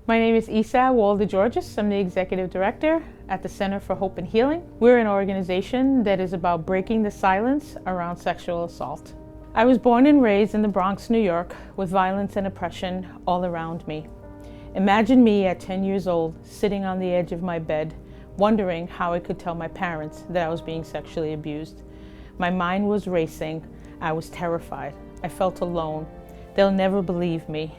My name is Isa Woldeguiorgus. I'm the Executive Director at the Center for Hope and Healing. We're an organization that is about breaking the silence around sexual assault. I was born and raised in the Bronx, New York, with violence and oppression all around me. Imagine me at 10 years old, sitting on the edge of my bed, wondering how I could tell my parents that I was being sexually abused. My mind was racing. I was terrified. I felt alone. They'll never believe me.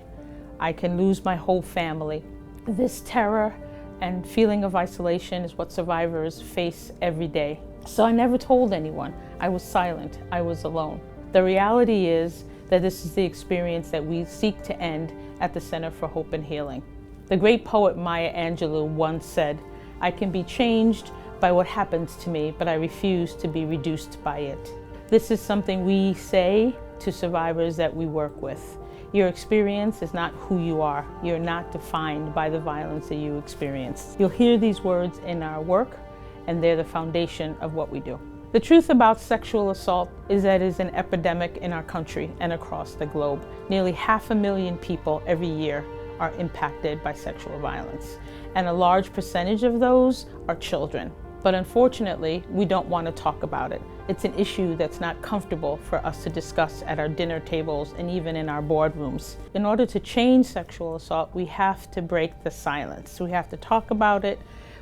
I can lose my whole family. This terror and feeling of isolation is what survivors face every day. So I never told anyone. I was silent. I was alone. The reality is that this is the experience that we seek to end at the Center for Hope and Healing. The great poet Maya Angelou once said, "I can be changed by what happens to me, but I refuse to be reduced by it." This is something we say to survivors that we work with. Your experience is not who you are. You're not defined by the violence that you experience. You'll hear these words in our work, and they're the foundation of what we do. The truth about sexual assault is that it is an epidemic in our country and across the globe. Nearly 500,000 people every year are impacted by sexual violence, and a large percentage of those are children. But unfortunately, we don't want to talk about it. It's an issue that's not comfortable for us to discuss at our dinner tables and even in our boardrooms. In order to change sexual assault, we have to break the silence. We have to talk about it.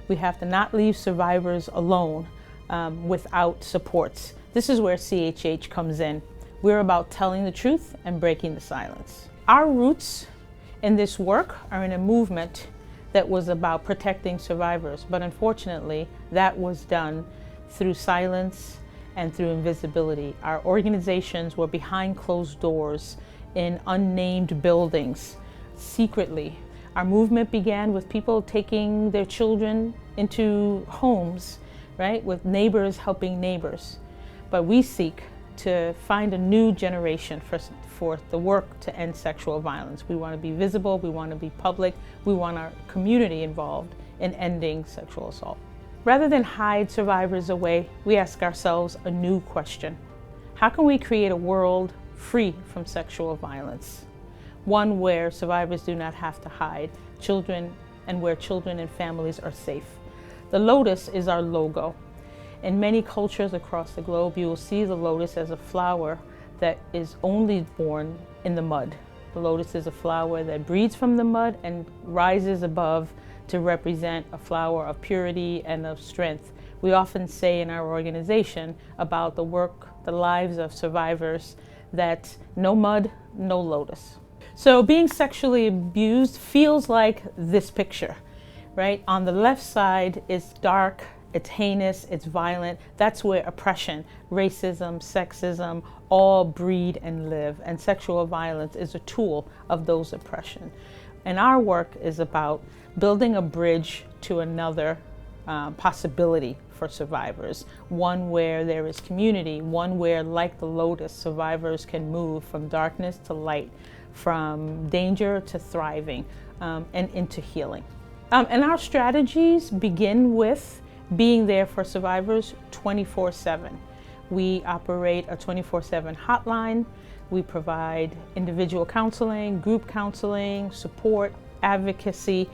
We have to not leave survivors alone without supports. This is where CHH comes in. We're about telling the truth and breaking the silence. Our roots in this work are in a movement that was about protecting survivors, but unfortunately, that was done through silence and through invisibility. Our organizations were behind closed doors in unnamed buildings, secretly. Our movement began with people taking their children into homes, right, with neighbors helping neighbors. But we seek to find a new generation for the work to end sexual violence. We want to be visible, we want to be public, we want our community involved in ending sexual assault. Rather than hide survivors away, we ask ourselves a new question. How can we create a world free from sexual violence? One where survivors do not have to hide children and where children and families are safe. The lotus is our logo. In many cultures across the globe, you will see the lotus as a flower that is only born in the mud. The lotus is a flower that breeds from the mud and rises above to represent a flower of purity and of strength. We often say in our organization about the work, the lives of survivors, that no mud, no lotus. So being sexually abused feels like this picture, right? On the left side is dark, it's heinous, it's violent. That's where oppression, racism, sexism, all breed and live. And sexual violence is a tool of those oppression. And our work is about building a bridge to another possibility for survivors. One where there is community, one where, like the lotus, survivors can move from darkness to light, from danger to thriving, and into healing. And our strategies begin with being there for survivors 24/7. We operate a 24/7 hotline. We provide individual counseling, group counseling, support, advocacy.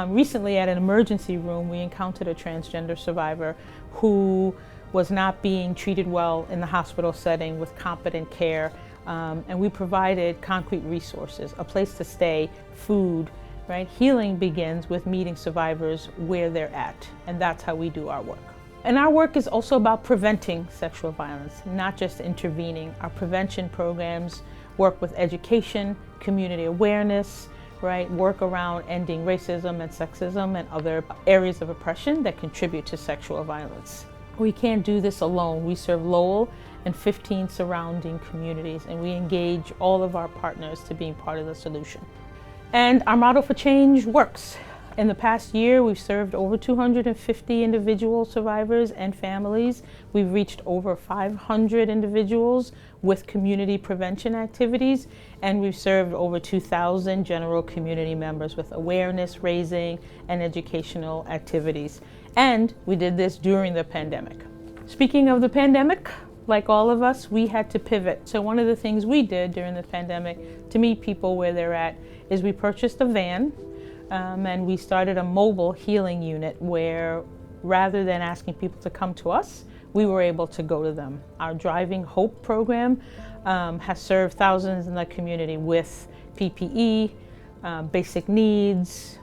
Recently at an emergency room, we encountered a transgender survivor who was not being treated well in the hospital setting with competent care. And we provided concrete resources, a place to stay, food, right? Healing begins with meeting survivors where they're at, and that's how we do our work. And our work is also about preventing sexual violence, not just intervening. Our prevention programs work with education, community awareness, right? Work around ending racism and sexism and other areas of oppression that contribute to sexual violence. We can't do this alone. We serve Lowell and 15 surrounding communities, and we engage all of our partners to being part of the solution. And our model for change works. In the past year, we've served over 250 individual survivors and families. We've reached over 500 individuals with community prevention activities, and we've served over 2,000 general community members with awareness raising and educational activities. And we did this during the pandemic. Speaking of the pandemic, like all of us, we had to pivot. So one of the things we did during the pandemic to meet people where they're at is we purchased a van and we started a mobile healing unit where rather than asking people to come to us, we were able to go to them. Our Driving Hope program has served thousands in the community with PPE, basic needs,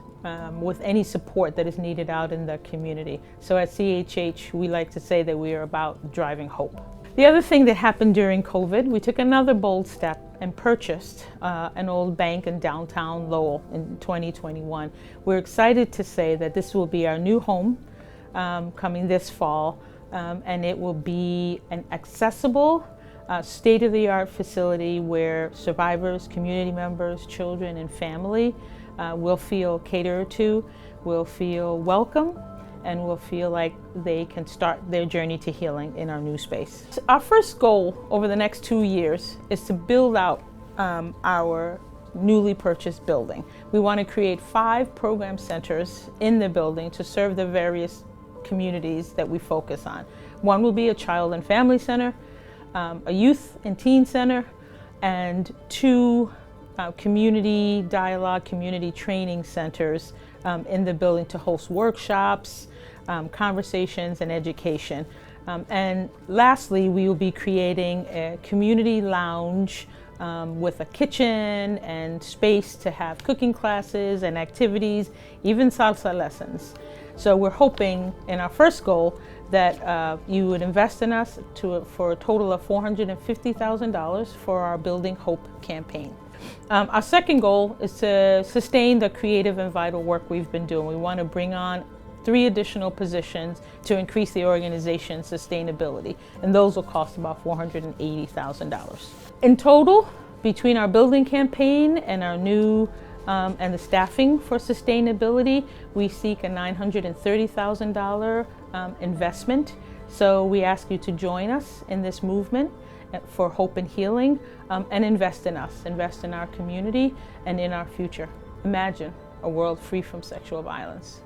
with any support that is needed out in the community. So at CHH, we like to say that we are about driving hope. The other thing that happened during COVID, we took another bold step and purchased an old bank in downtown Lowell in 2021. We're excited to say that this will be our new home coming this fall, and it will be an accessible, state-of-the-art facility where survivors, community members, children, and family will feel catered to, will feel welcome, and will feel like they can start their journey to healing in our new space. Our first goal over the next 2 years is to build out our newly purchased building. We want to create 5 program centers in the building to serve the various communities that we focus on. One will be a child and family center, a youth and teen center, and 2 community dialogue, community training centers in the building to host workshops, conversations, and education. And lastly, we will be creating a community lounge with a kitchen and space to have cooking classes and activities, even salsa lessons. So we're hoping in our first goal that you would invest in us for a total of $450,000 for our Building Hope campaign. Our second goal is to sustain the creative and vital work we've been doing. We want to bring on 3 additional positions to increase the organization's sustainability, and those will cost about $480,000. In total, between our building campaign and our new and the staffing for sustainability, we seek a $930,000 investment. So we ask you to join us in this movement for hope and healing, and invest in us, invest in our community and in our future. Imagine a world free from sexual violence.